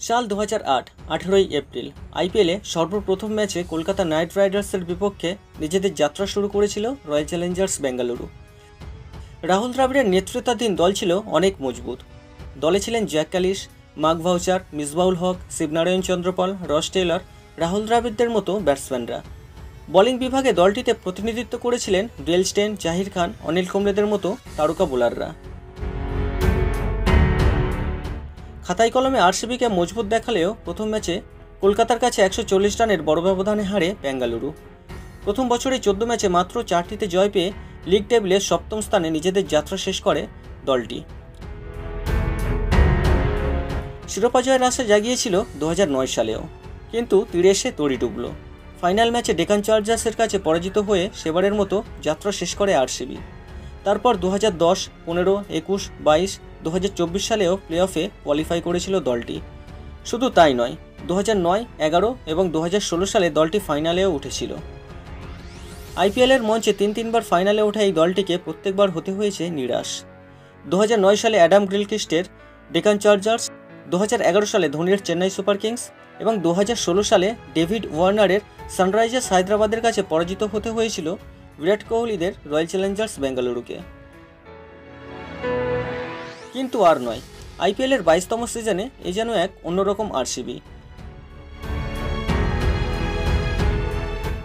সাল 2008 18ই এপ্রিল আইপিএলে সর্বপ্রথম ম্যাচে কলকাতা নাইট রাইডার্সের বিপক্ষে নিজেদের যাত্রা শুরু করেছিল রয়্যাল চ্যালেঞ্জার্স বেঙ্গালুরু। রাহুল দ্রাবিড়ের নেতৃত্বাধীন দল ছিল অনেক মজবুত। দলে ছিলেন জ্যাক ক্যালিশ, মার্ক ভাউচার, মিসবাউল হক, শিবনারায়ণ চন্দ্রপাল, রস টেইলর, রাহুল দ্রাবিড়দের মতো ব্যাটসম্যানরা। বোলিং বিভাগে দলটিতে প্রতিনিধিত্ব করেছিলেন ডেল স্টেন, জাহির খান, অনিল কুম্বলেদের মতো তারকা বোলাররা। খাতায় কলমে আরসিবিকে মজবুত দেখালেও প্রথম ম্যাচে কলকাতার কাছে 140 রানের বড় ব্যবধানে হারে বেঙ্গালুরু। প্রথম বছরেই 14 ম্যাচে মাত্র 4টিতে জয় পেয়ে লিগ টেবিলে সপ্তম স্থানে নিজেদের যাত্রা শেষ করে দলটি। শিরোপা জয়ের আশা জাগিয়েছিল 2009 সালেও, কিন্তু তীরে এসে তড়ি ডুবল। ফাইনাল ম্যাচে ডেকান চার্জার্সের কাছে পরাজিত হয়ে সেবারের মতো যাত্রা শেষ করে আরসিবি। তারপর 2010, 15, 21, 22, 2024 সালেও প্লে অফে কোয়ালিফাই করেছিল দলটি। শুধু তাই নয়, 2009, 11 এবং 2016 সালে দলটি ফাইনালেও উঠেছিল। আইপিএলের মঞ্চে তিনবার ফাইনালে ওঠা এই দলটিকে প্রত্যেকবার হতে হয়েছে নিরাশ। 2009 সালে অ্যাডাম গিলক্রিস্টের ডেকান চার্জার্স, 2011 সালে ধোনির চেন্নাই সুপার কিংস এবং 2016 সালে ডেভিড ওয়ার্নারের সানরাইজার্স হায়দ্রাবাদের কাছে পরাজিত হতে হয়েছিল বিরাট কোহলিদের রয়্যাল চ্যালেঞ্জার্স বেঙ্গালুরুকে। কিন্তু আর নয়, আইপিএলের 22তম সিজনে এ যেন এক অন্যরকম আরসিবি।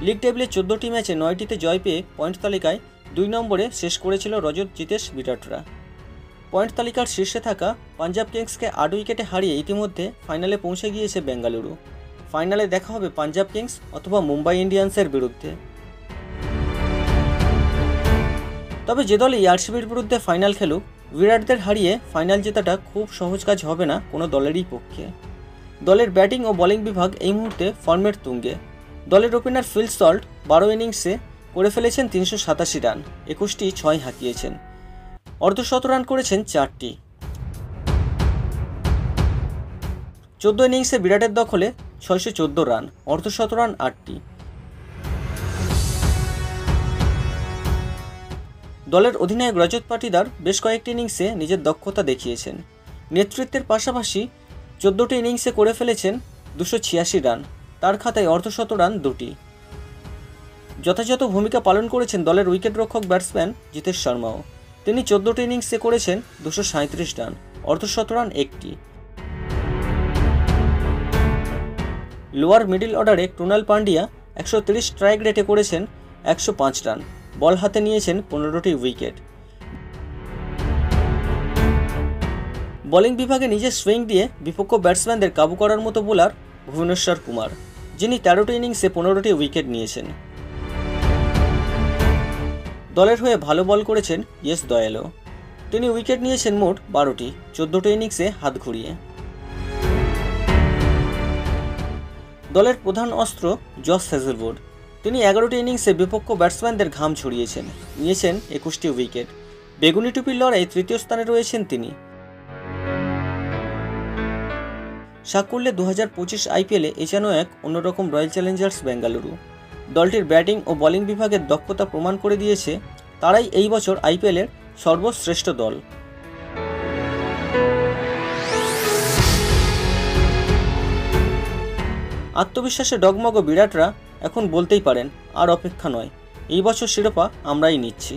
লিগ টেবিলে 14টি ম্যাচে 9টিতে জয় পেয়ে পয়েন্ট তালিকায় 2 নম্বরে শেষ করেছিল রজত জিতেশ বিরাটরা। পয়েন্ট তালিকার শীর্ষে থাকা পাঞ্জাব কিংসকে 8 উইকেটে হারিয়ে ইতিমধ্যে ফাইনালে পৌঁছে গিয়েছে বেঙ্গালুরু। ফাইনালে দেখা হবে পাঞ্জাব কিংস অথবা মুম্বাই ইন্ডিয়ান্সের বিরুদ্ধে। তবে যে দলই আরসিবির বিরুদ্ধে ফাইনাল খেলুক, বিরাটদের হারিয়ে ফাইনাল জেতাটা খুব সহজ কাজ হবে না কোনো দলেরই পক্ষে। দলের ব্যাটিং ও বোলিং বিভাগ এই মুহূর্তে ফর্মের তুঙ্গে। দলের ওপেনার ফিল সল্ট 12 ইনিংসে করে ফেলেছেন 387 রান, 21টি 6 হাঁকিয়েছেন। অর্ধশত রান করেছেন 4টি। 14 ইনিংসে বিরাটের দখলে 614 রান, অর্ধশত রান 8টি। দলের অধিনায়ক রজত পাটিদার বেশ কয়েকটি ইনিংসে নিজের দক্ষতা দেখিয়েছেন। নেতৃত্বের পাশাপাশি 14টি ইনিংসে করে ফেলেছেন 286 রান, তার খাতায় অর্ধশত রান 2টি। যথাযথ ভূমিকা পালন করেছেন দলের উইকেটরক্ষক ব্যাটসম্যান জিতেশ শর্মাও। তিনি 14টি ইনিংসে করেছেন 237 রান, অর্ধশত রান 1টি। লোয়ার মিডল অর্ডারে ক্রুনাল পান্ডিয়া 130 স্ট্রাইক রেটে করেছেন 105 রান, বল হাতে নিয়েছেন 15টি উইকেট। বোলিং বিভাগে নিজের সুইং দিয়ে বিপক্ষ ব্যাটসম্যানদের কাবু করার মতো বোলার ভুবনেশ্বর কুমার, যিনি 13টি ইনিংসে 15টি উইকেট নিয়েছেন। দলের হয়ে ভালো বল করেছেন ইয়েস দয়ালও। তিনি উইকেট নিয়েছেন মোট 12টি, 14টি ইনিংসে হাত ঘুরিয়ে। দলের প্রধান অস্ত্র জস হেজেলউড। তিনি 11টি ইনিংসে বিপক্ষ ব্যাটসম্যানদের ঘাম ছড়িয়েছেন, নিয়েছেন 21টি উইকেট। বেগুনি টুপির লড়াই 3য় স্থানে রয়েছেন তিনি। সাকুল্যে 2025 আইপিএলে এ যেন এক অন্যরকম রয়্যাল চ্যালেঞ্জার্স বেঙ্গালুরু। দলটির ব্যাটিং ও বোলিং বিভাগের দক্ষতা প্রমাণ করে দিয়েছে তারাই এই বছর আইপিএলের সর্বশ্রেষ্ঠ দল। আত্মবিশ্বাসে ডগমগ বিরাটরা এখন বলতেই পারেন আর অপেক্ষা নয়, এই বছর শিরোপা আমরাই নিচ্ছি।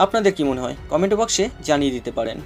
আপনাদের কি মনে হয় কমেন্ট বক্সে জানিয়ে দিতে পারেন।